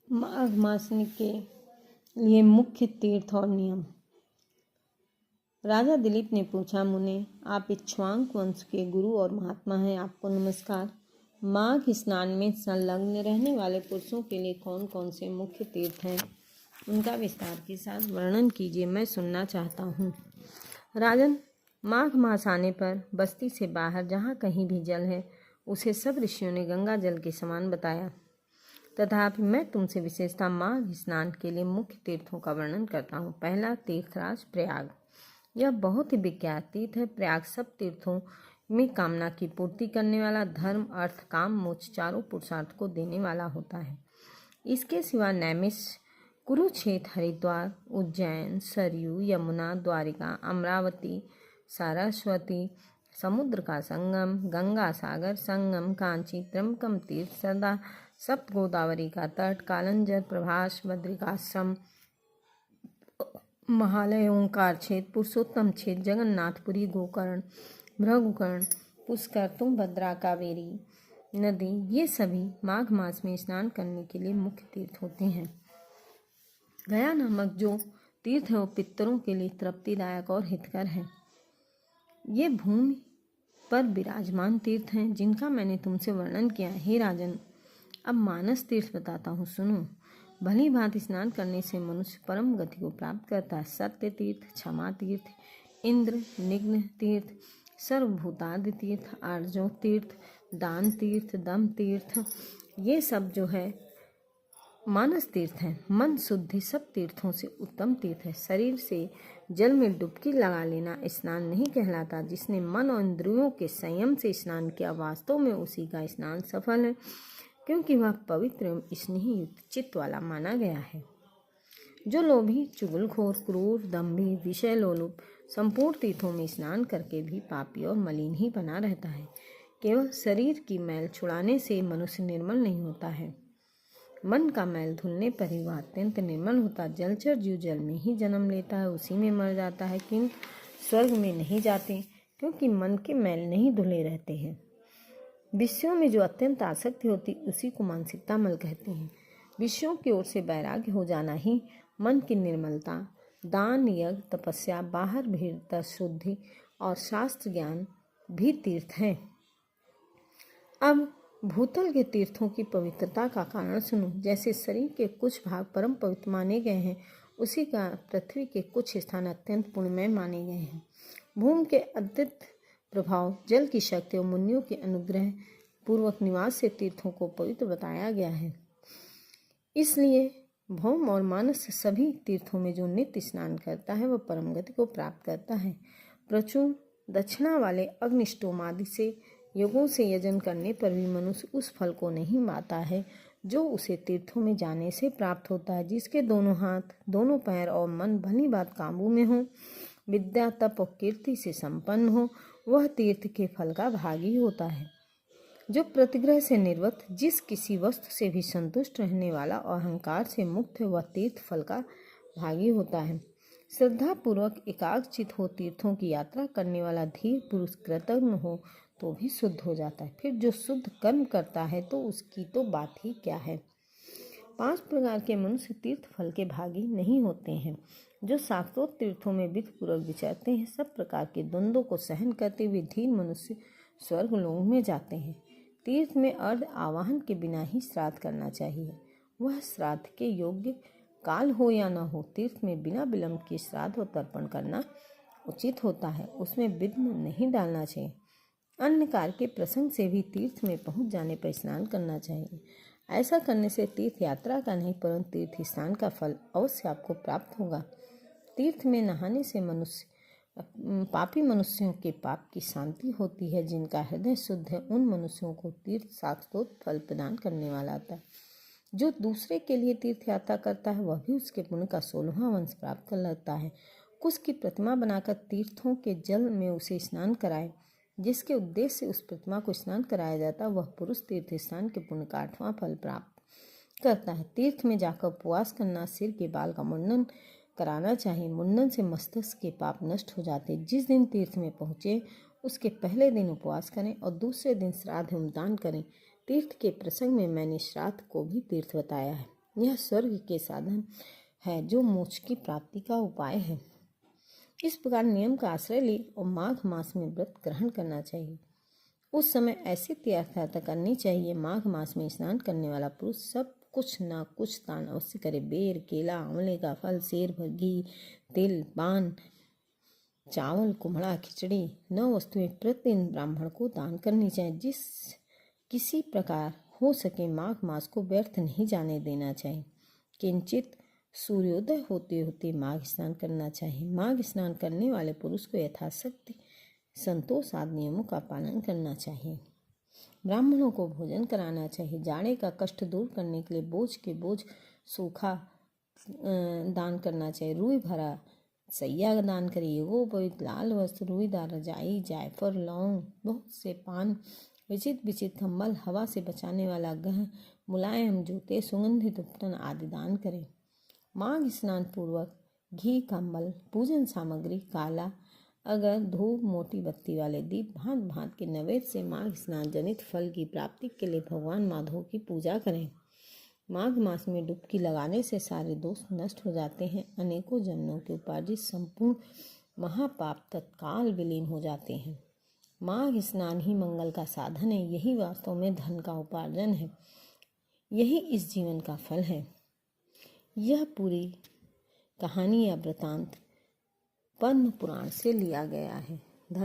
माघ मास के लिए मुख्य तीर्थ और नियम। राजा दिलीप ने पूछा, मुने, आप इक्ष्वाकु वंश के गुरु और महात्मा हैं, आपको नमस्कार। माघ स्नान में संलग्न रहने वाले पुरुषों के लिए कौन कौन से मुख्य तीर्थ हैं, उनका विस्तार के साथ वर्णन कीजिए, मैं सुनना चाहता हूँ। राजन, माघ मास आने पर बस्ती से बाहर जहाँ कहीं भी जल है उसे सब ऋषियों ने गंगा जल के समान बताया। तथापि मैं तुमसे विशेषता माघ स्नान के लिए मुख्य तीर्थों का वर्णन करता हूँ। पहला तीर्थराज प्रयाग। यह बहुत ही विख्यात तीर्थ है। प्रयाग सब तीर्थों में कामना की पूर्ति करने वाला, धर्म अर्थ काम मोक्ष चारों पुरुषार्थ को देने वाला होता है। इसके सिवा नैमिष, कुरुक्षेत्र, हरिद्वार, उज्जैन, सरयू, यमुना, द्वारिका, अमरावती, सरस्वती, समुद्र का संगम, गंगा सागर संगम, कांची, त्र्यंबकम तीर्थ, सरदा, सप्त गोदावरी का तट, कालंजर, प्रभास, बद्रिकाश्रम, महालय, ओंकार क्षेत्र, पुरुषोत्तम क्षेत्र, जगन्नाथपुरी, गोकर्ण, भृगुकर्ण, पुष्कर, तुंगभद्रा, कावेरी नदी, ये सभी माघ मास में स्नान करने के लिए मुख्य तीर्थ होते हैं। गया नामक जो तीर्थ है वो पितरों के लिए तृप्तिदायक और हितकर है। ये भूमि पर विराजमान तीर्थ हैं जिनका मैंने तुमसे वर्णन किया। हे राजन, अब मानस तीर्थ बताता हूँ, सुनो। भली भांति स्नान करने से मनुष्य परम गति को प्राप्त करता है। सत्य तीर्थ, क्षमा तीर्थ, इंद्र निग्न तीर्थ, सर्वभूतादि तीर्थ, आर्जो तीर्थ, दान तीर्थ, दम तीर्थ, ये सब जो है मानस तीर्थ है। मन शुद्धि सब तीर्थों से उत्तम तीर्थ है। शरीर से जल में डुबकी लगा लेना स्नान नहीं कहलाता। जिसने मन और इंद्रियों के संयम से स्नान किया, वास्तव में उसी का स्नान सफल है, क्योंकि वह पवित्र एवं स्नेही युक्त चित्त वाला माना गया है। जो लोभी, चुगलखोर, क्रूर, दंभी, विषय लोलुप संपूर्ण तीर्थों में स्नान करके भी पापी और मलिन ही बना रहता है। केवल शरीर की मैल छुड़ाने से मनुष्य निर्मल नहीं होता है। मन का मैल धुलने पर ही वह अत्यंत निर्मल होता। जलचर जीव जल में ही जन्म लेता है, उसी में मर जाता है, किंतु स्वर्ग में नहीं जाते, क्योंकि मन के मैल नहीं धुले रहते हैं। विषयों में जो अत्यंत आसक्ति होती, उसी को मानसिकता मल कहते हैं। विषयों की ओर से वैराग्य हो जाना ही मन की निर्मलता, दान, यज्ञ, तपस्या, बाहर भीतर शुद्धि और शास्त्र ज्ञान भी तीर्थ है। अब भूतल के तीर्थों की पवित्रता का कारण सुनो। जैसे शरीर के कुछ भाग परम पवित्र माने गए हैं, उसी का पृथ्वी के कुछ स्थान अत्यंत पुण्यमय माने गए हैं। भूमि के अद्भुत प्रभाव, जल की शक्ति और मुनियों के अनुग्रह पूर्वक निवास से तीर्थों को पवित्र बताया गया है। इसलिए भौम और मानस सभी तीर्थों में जो नित्य स्नान करता है वह परम गति को प्राप्त करता है। प्रचुर दक्षिणा वाले अग्निष्टोम आदि से योगों से यजन करने पर भी मनुष्य उस फल को नहीं पाता है जो उसे तीर्थों में जाने से प्राप्त होता है। जिसके दोनों हाथ, दोनों पैर और मन भली बात काबू में हो, विद्या, तप और कीर्ति से संपन्न हो, वह तीर्थ के फल का भागी होता है। जो प्रतिग्रह से निर्वत, जिस किसी वस्तु से भी संतुष्ट रहने वाला और अहंकार से मुक्त है, वह तीर्थ फल का भागी होता है। श्रद्धा पूर्वक एकाग्रचित हो तीर्थों की यात्रा करने वाला धीर पुरुष कृतज्ञ हो तो भी शुद्ध हो जाता है। फिर जो शुद्ध कर्म करता है तो उसकी तो बात ही क्या है। 5 प्रकार के मनुष्य तीर्थ फल के भागी नहीं होते हैं। जो शास्त्रोक्त तीर्थों में विधिपूर्वक विचरते हैं, सब प्रकार के द्वंद्वों को सहन करते हुए धीर मनुष्य स्वर्ग लोक में जाते हैं। तीर्थ में अर्ध आवाहन के बिना ही श्राद्ध करना चाहिए। वह श्राद्ध के योग्य काल हो या न हो, तीर्थ में बिना विलंब के श्राद्ध और तर्पण करना उचित होता है। उसमें विघ्न नहीं डालना चाहिए। अन्य कार्य के प्रसंग से भी तीर्थ में पहुंच जाने पर स्नान करना चाहिए। ऐसा करने से तीर्थ यात्रा का नहीं परंतु तीर्थ स्नान का फल अवश्य आपको प्राप्त होगा। तीर्थ में नहाने से पापी मनुष्यों के पाप की शांति होती है। जिनका हृदय शुद्ध है, उन मनुष्यों को तीर्थ शास्त्रोक्त फल प्रदान करने वाला आता है। जो दूसरे के लिए तीर्थ यात्रा करता है, वह भी उसके पुण्य का 16वां वंश प्राप्त कर लेता है। कुश की प्रतिमा बनाकर तीर्थों के जल में उसे स्नान कराए, जिसके उद्देश्य से उस प्रतिमा को स्नान कराया जाता, वह पुरुष तीर्थ स्नान के पुण्य का 8वां फल प्राप्त करता है। तीर्थ में जाकर उपवास करना, सिर के बाल का मुंडन कराना चाहिए। मुंडन से मस्तिष्क के पाप नष्ट हो जाते। जिस दिन तीर्थ में पहुँचे उसके पहले दिन उपवास करें और दूसरे दिन श्राद्ध एवं दान करें। तीर्थ के प्रसंग में मैंने श्राद्ध को भी तीर्थ बताया है। यह स्वर्ग के साधन है जो मोक्ष की प्राप्ति का उपाय है। इस प्रकार नियम का आश्रय ले और माघ मास में व्रत ग्रहण करना चाहिए। उस समय ऐसी तीर्थयात्रा करनी चाहिए। माघ मास में स्नान करने वाला पुरुष सब कुछ न कुछ दान अवश्य करे। बेर, केला, आंवले का फल, सेर भर घी, तिल, पान, चावल, कुम्हड़ा, खिचड़ी, 9 वस्तुएं प्रतिदिन ब्राह्मण को दान करनी चाहिए। जिस किसी प्रकार हो सके माघ मास को व्यर्थ नहीं जाने देना चाहिए। किंचित सूर्योदय होते होते माघ स्नान करना चाहिए। माघ स्नान करने वाले पुरुष को यथाशक्ति संतोष आदि नियमों का पालन करना चाहिए। ब्राह्मणों को भोजन कराना चाहिए। जाड़े का कष्ट दूर करने के लिए बोझ के बोझ सूखा दान करना चाहिए। रुई भरा सैया का दान करिए। गोपवित्र लाल वस्त्र, रुईदार रजाई, जायफल, लौंग, बहुत से पान, विचित्र कंबल, हवा से बचाने वाला गह, मुलायम जूते, सुगंधित उपटन आदि दान करें। माघ स्नान पूर्वक घी, कंबल, पूजन सामग्री, काला अगर, धूप, मोटी बत्ती वाले दीप, भांत भांत के नैवेद्य से माघ स्नान जनित फल की प्राप्ति के लिए भगवान माधव की पूजा करें। माघ मास में डुबकी लगाने से सारे दोष नष्ट हो जाते हैं। अनेकों जन्मों के उपार्जित संपूर्ण महापाप तत्काल विलीन हो जाते हैं। माघ स्नान ही मंगल का साधन है। यही वास्तव में धन का उपार्जन है। यही इस जीवन का फल है। यह पूरी कहानी या वृतांत पद्म पुराण से लिया गया है। धन्यवाद।